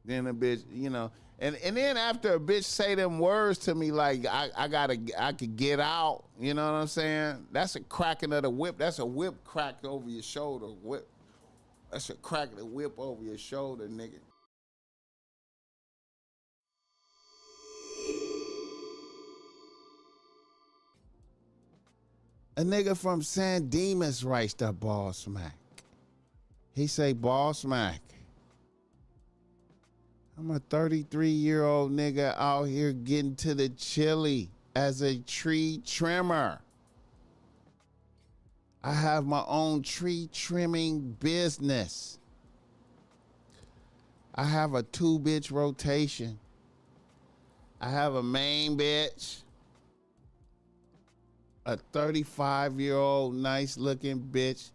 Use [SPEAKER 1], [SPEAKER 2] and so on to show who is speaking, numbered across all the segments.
[SPEAKER 1] Then a bitch, and then after a bitch say them words to me like I could get out, you know what I'm saying? That's a cracking of the whip. That's a whip crack over your shoulder. Whip. That's a crack of the whip over your shoulder, nigga. A nigga from San Dimas writes to BossMack. He say, BossMack, I'm a 33-year-old nigga out here getting to the chili as a tree trimmer. I have my own tree trimming business. I have a 2-bitch rotation. I have a main bitch, a 35-year-old nice looking bitch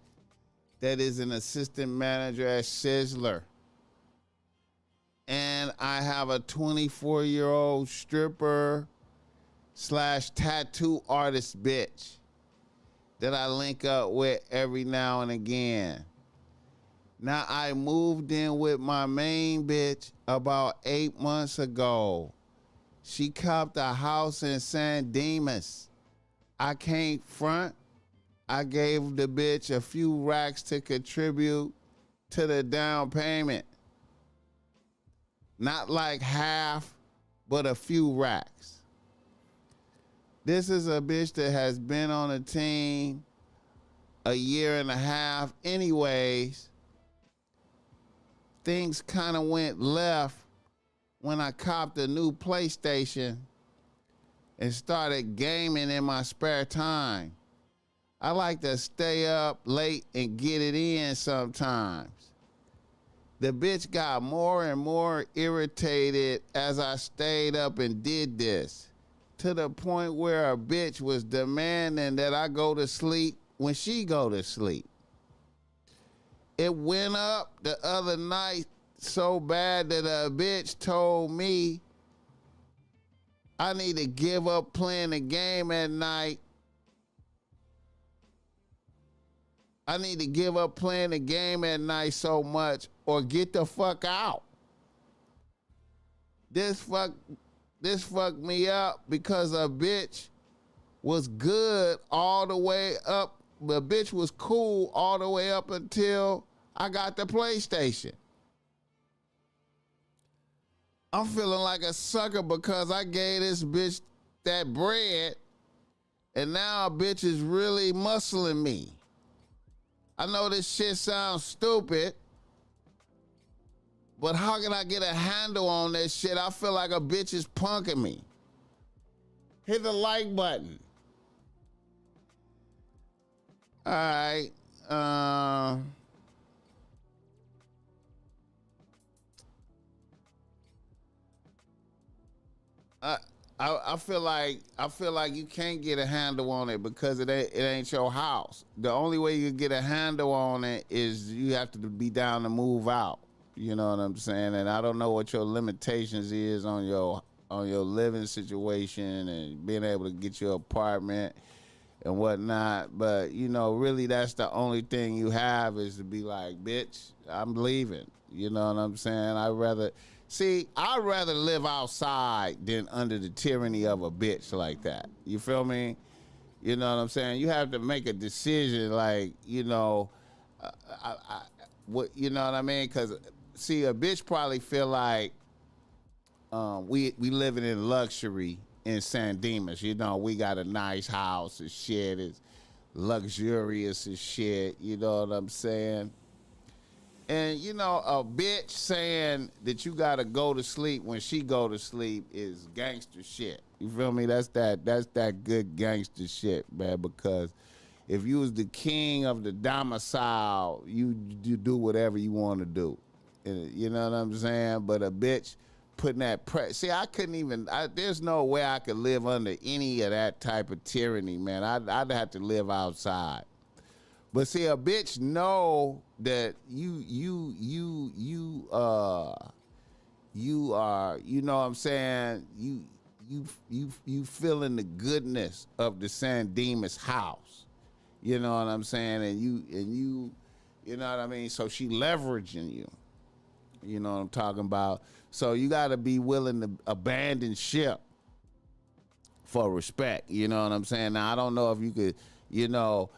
[SPEAKER 1] that is an assistant manager at Sizzler. And I have a 24-year-old stripper / tattoo artist bitch that I link up with every now and again. Now, I moved in with my main bitch about 8 months ago. She copped a house in San Dimas. I can't front. I gave the bitch a few racks to contribute to the down payment. Not like half, but a few racks. This is a bitch that has been on the team a year and a half anyways. Things kind of went left when I copped a new PlayStation and started gaming in my spare time. I like to stay up late and get it in sometimes. The bitch got more and more irritated as I stayed up and did this, to the point where a bitch was demanding that I go to sleep when she go to sleep. It went up the other night so bad that a bitch told me I need to give up playing the game at night. I need to give up playing the game at night so much or get the fuck out. This fucked me up because a bitch was good all the way up. The bitch was cool all the way up until I got the PlayStation. I'm feeling like a sucker because I gave this bitch that bread and now a bitch is really muscling me. I know this shit sounds stupid, but how can I get a handle on this shit? I feel like a bitch is punking me. Hit the like button. All right. I feel like you can't get a handle on it because it ain't your house. The only way you get a handle on it is you have to be down to move out. You know what I'm saying? And I don't know what your limitations is on your living situation and being able to get your apartment and whatnot. But really that's the only thing you have is to be like, bitch, I'm leaving. You know what I'm saying? I'd rather live outside than under the tyranny of a bitch like that. You feel me? You know what I'm saying? You have to make a decision, like, you know what I mean? Because see, a bitch probably feel like we living in luxury in San Dimas. We got a nice house and shit. It's luxurious and shit. You know what I'm saying? And a bitch saying that you gotta go to sleep when she go to sleep is gangster shit. You feel me? That's that good gangster shit, man. Because if you was the king of the domicile, you do whatever you want to do. You know what I'm saying? But a bitch putting that pressure. See, I couldn't even. There's no way I could live under any of that type of tyranny, man. I'd have to live outside. But see, a bitch know that you are, you know what I'm saying, you feeling the goodness of the San Dimas house. You know what I'm saying? And you know what I mean? So she leveraging you. You know what I'm talking about? So you got to be willing to abandon ship for respect. You know what I'm saying? Now I don't know if you could, you know,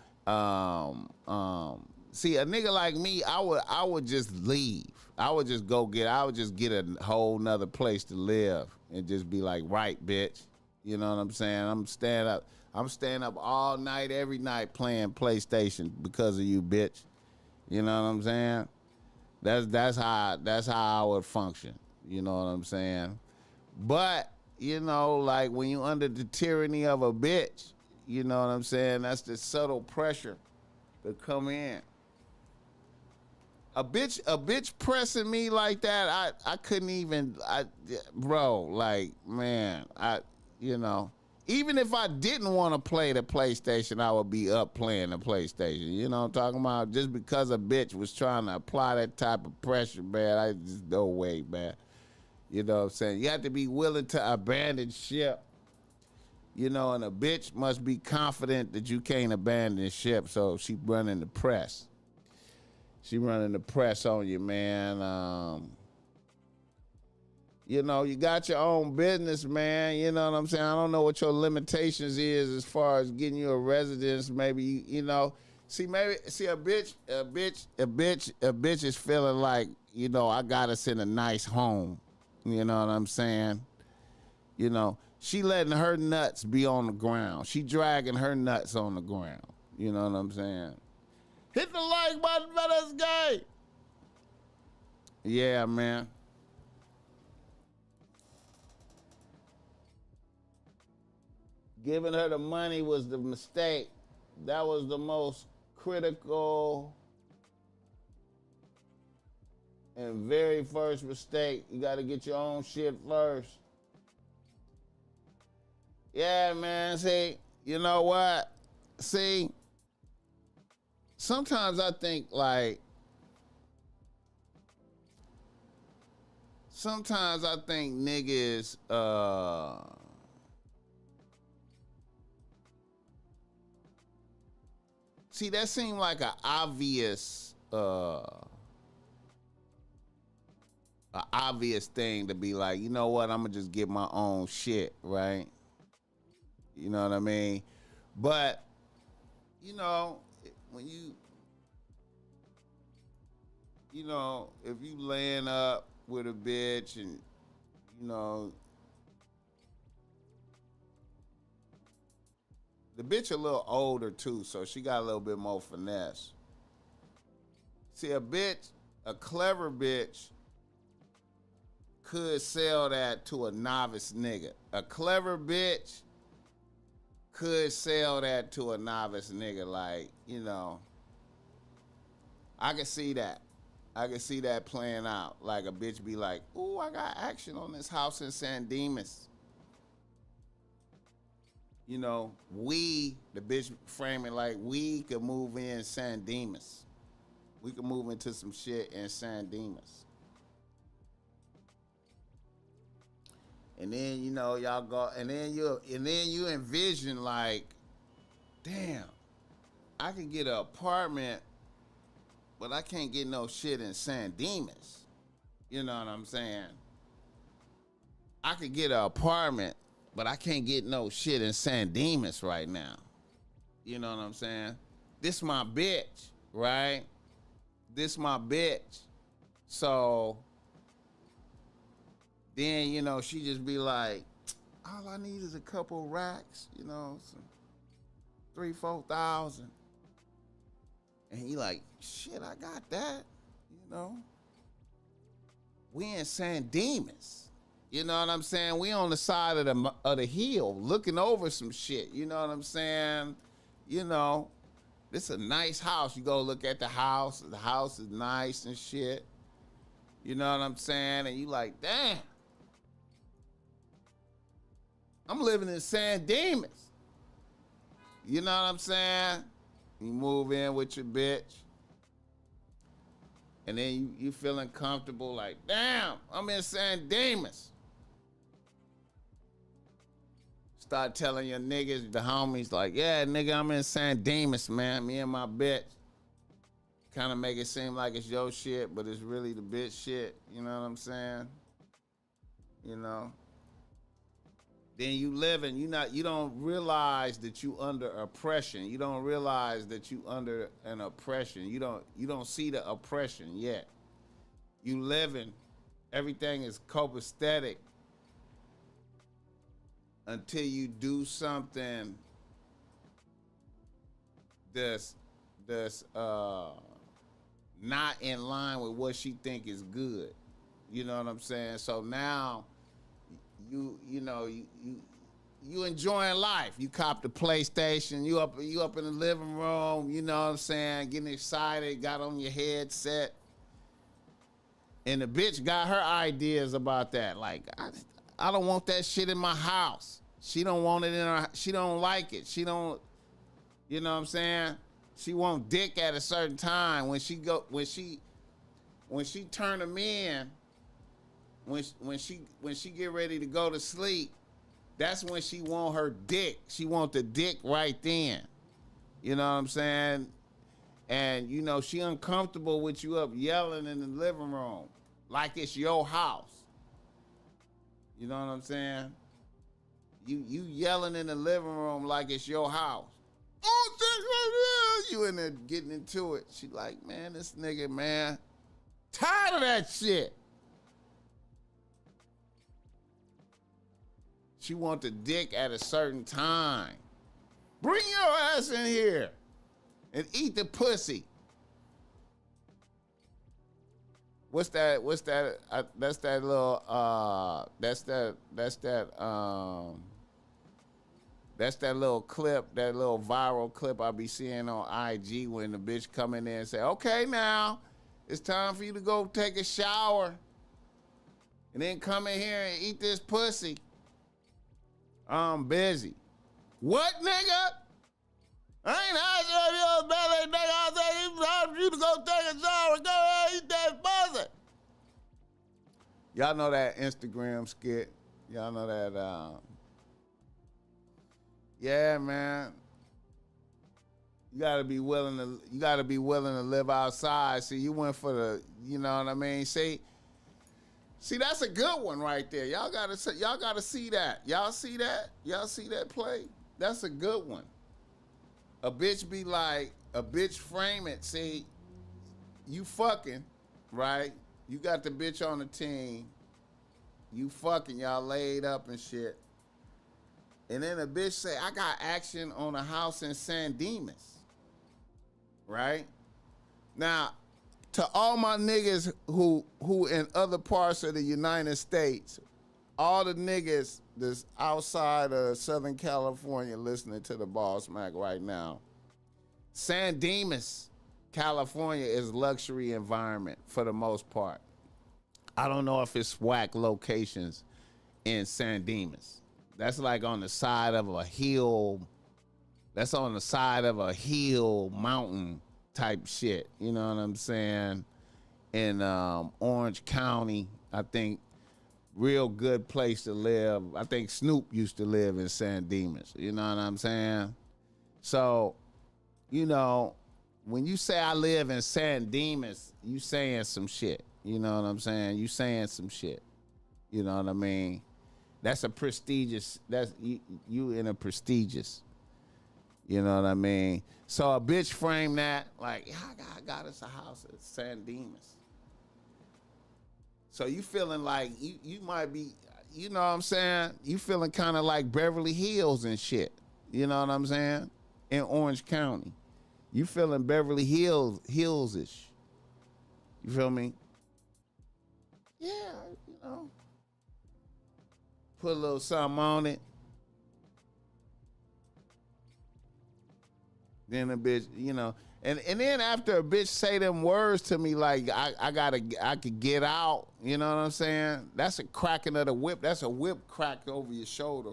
[SPEAKER 1] see a nigga like me, I would just leave. I would just get a whole nother place to live and just be like, right, bitch. You know what I'm saying? I'm staying up all night, every night playing PlayStation because of you, bitch. You know what I'm saying? That's how I would function. You know what I'm saying? But, you know, like when you under the tyranny of a bitch, you know what I'm saying? That's the subtle pressure to come in. A bitch pressing me like that, I couldn't even, bro, like, man, you know, even if I didn't want to play the PlayStation, I would be up playing the PlayStation. You know what I'm talking about? Just because a bitch was trying to apply that type of pressure, man, I just, no way, man. You know what I'm saying? You have to be willing to abandon ship. You know, and a bitch must be confident that you can't abandon ship, so she running the press. She running the press on you, man. You know, you got your own business, man. You know what I'm saying? I don't know what your limitations is as far as getting you a residence. Maybe you know, see a bitch is feeling like, you know, I got us in a nice home. You know what I'm saying? You know, she letting her nuts be on the ground. She dragging her nuts on the ground. You know what I'm saying? Hit the like button for this guy. Yeah, man. Giving her the money was the mistake. That was the most critical and very first mistake. You got to get your own shit first. Yeah, man. See, you know what? See, sometimes I think like, niggas, see, that seemed like an obvious thing to be like, you know what, I'm gonna just get my own shit, right? You know what I mean? But, you know, when you know, if you laying up with a bitch and, you know, the bitch a little older too, so she got a little bit more finesse. See, a clever bitch could sell that to a novice nigga. A clever bitch could sell that to a novice nigga. Like, you know, I can see that. I can see that playing out. Like a bitch be like, ooh, I got action on this house in San Dimas. You know, the bitch framing like we could move in San Dimas. We could move into some shit in San Dimas. And then, you know, y'all go, and then you envision like, damn, I could get an apartment, but I can't get no shit in San Dimas. You know what I'm saying? I could get an apartment, but I can't get no shit in San Dimas right now. You know what I'm saying? This my bitch, right? This my bitch. So then, you know, she just be like, all I need is a couple racks, you know, some 3,000-4,000. And he like, shit, I got that, you know. We in San Dimas. You know what I'm saying? We on the side of the hill looking over some shit. You know what I'm saying? You know, this is a nice house. You go look at the house. The house is nice and shit. You know what I'm saying? And you like, damn. I'm living in San Dimas. You know what I'm saying? You move in with your bitch. And then you feeling comfortable like, damn, I'm in San Dimas. Start telling your niggas, the homies, like, yeah, nigga, I'm in San Dimas, man. Me and my bitch. kind of make it seem like it's your shit, but it's really the bitch shit. You know what I'm saying? You know. Then you living, you don't realize that you under oppression. You don't realize that you under an oppression. You don't see the oppression yet. You living, everything is copacetic until you do something that's not in line with what she think is good. You know what I'm saying? So now you enjoying life. You cop the PlayStation. You up in the living room. You know what I'm saying? Getting excited. Got on your headset. And the bitch got her ideas about that. Like, I don't want that shit in my house. She don't want it in her. She don't like it. She don't. You know what I'm saying? She want dick at a certain time. When she turn him in. When she get ready to go to sleep, that's when she want her dick. She want the dick right then. You know what I'm saying? And she uncomfortable with you up yelling in the living room like it's your house. You know what I'm saying? You yelling in the living room like it's your house. Oh, you in there getting into it. She like, man, this nigga, man, tired of that shit. She want the dick at a certain time. Bring your ass in here and eat the pussy. What's that? That's that little. That's that little clip, that little viral clip I be seeing on IG when the bitch come in there and say, "Okay, now it's time for you to go take a shower, and then come in here and eat this pussy. I'm busy." What, nigga? I ain't asking your belly, nigga. I said it's time for you to go take a shower and go ahead and eat that pussy. Y'all know that Instagram skit. Y'all know that. Yeah, man. You gotta be willing to live outside. See, you went for the. You know what I mean? See, that's a good one right there. Y'all gotta see that. Y'all see that? Y'all see that play? That's a good one. A bitch be like, a bitch frame it. See, you fucking, right? You got the bitch on the team. You fucking, y'all laid up and shit. And then a bitch say, I got action on a house in San Dimas. Right? Now, to all my niggas who in other parts of the United States, all the niggas that's outside of Southern California listening to the BossMack right now, San Dimas, California is luxury environment for the most part. I don't know if it's whack locations in San Dimas. That's like on the side of a hill. That's on the side of a hill mountain type shit. You know what I'm saying? In Orange County, I think real good place to live. I think Snoop used to live in San Dimas. You know what I'm saying? So, when you say I live in San Dimas, you saying some shit. You know what I'm saying? You saying some shit. You know what I mean? That's a prestigious, that's you in a prestigious. You know what I mean? So a bitch frame that like, yeah, I got us a house at San Dimas. So you feeling like you might be, you know what I'm saying? You feeling kind of like Beverly Hills and shit. You know what I'm saying? In Orange County. You feeling Beverly Hills-ish. You feel me? Yeah, put a little something on it. Then a bitch, and then after a bitch say them words to me like I could get out, you know what I'm saying? That's a cracking of the whip. That's a whip crack over your shoulder.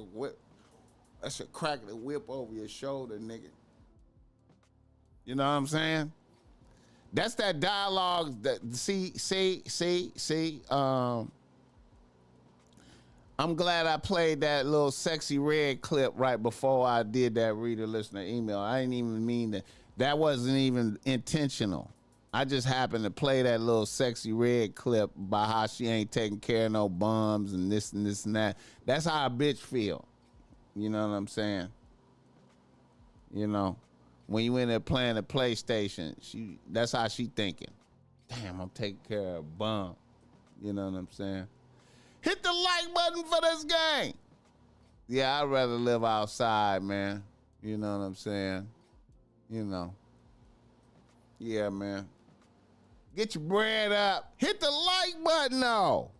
[SPEAKER 1] That's a crack of the whip over your shoulder, nigga. You know what I'm saying? That's that dialogue that see. I'm glad I played that little sexy red clip right before I did that reader listener email. I didn't even mean that. That wasn't even intentional. I just happened to play that little Sexy Red clip about how she ain't taking care of no bums and this and this and that. That's how a bitch feel. You know what I'm saying? You know, when you in there playing the PlayStation, that's how she thinking. Damn, I'm taking care of a bum. You know what I'm saying? Hit the like button for this game. Yeah, I'd rather live outside, man. You know what I'm saying? You know. Yeah, man. Get your bread up. Hit the like button, though.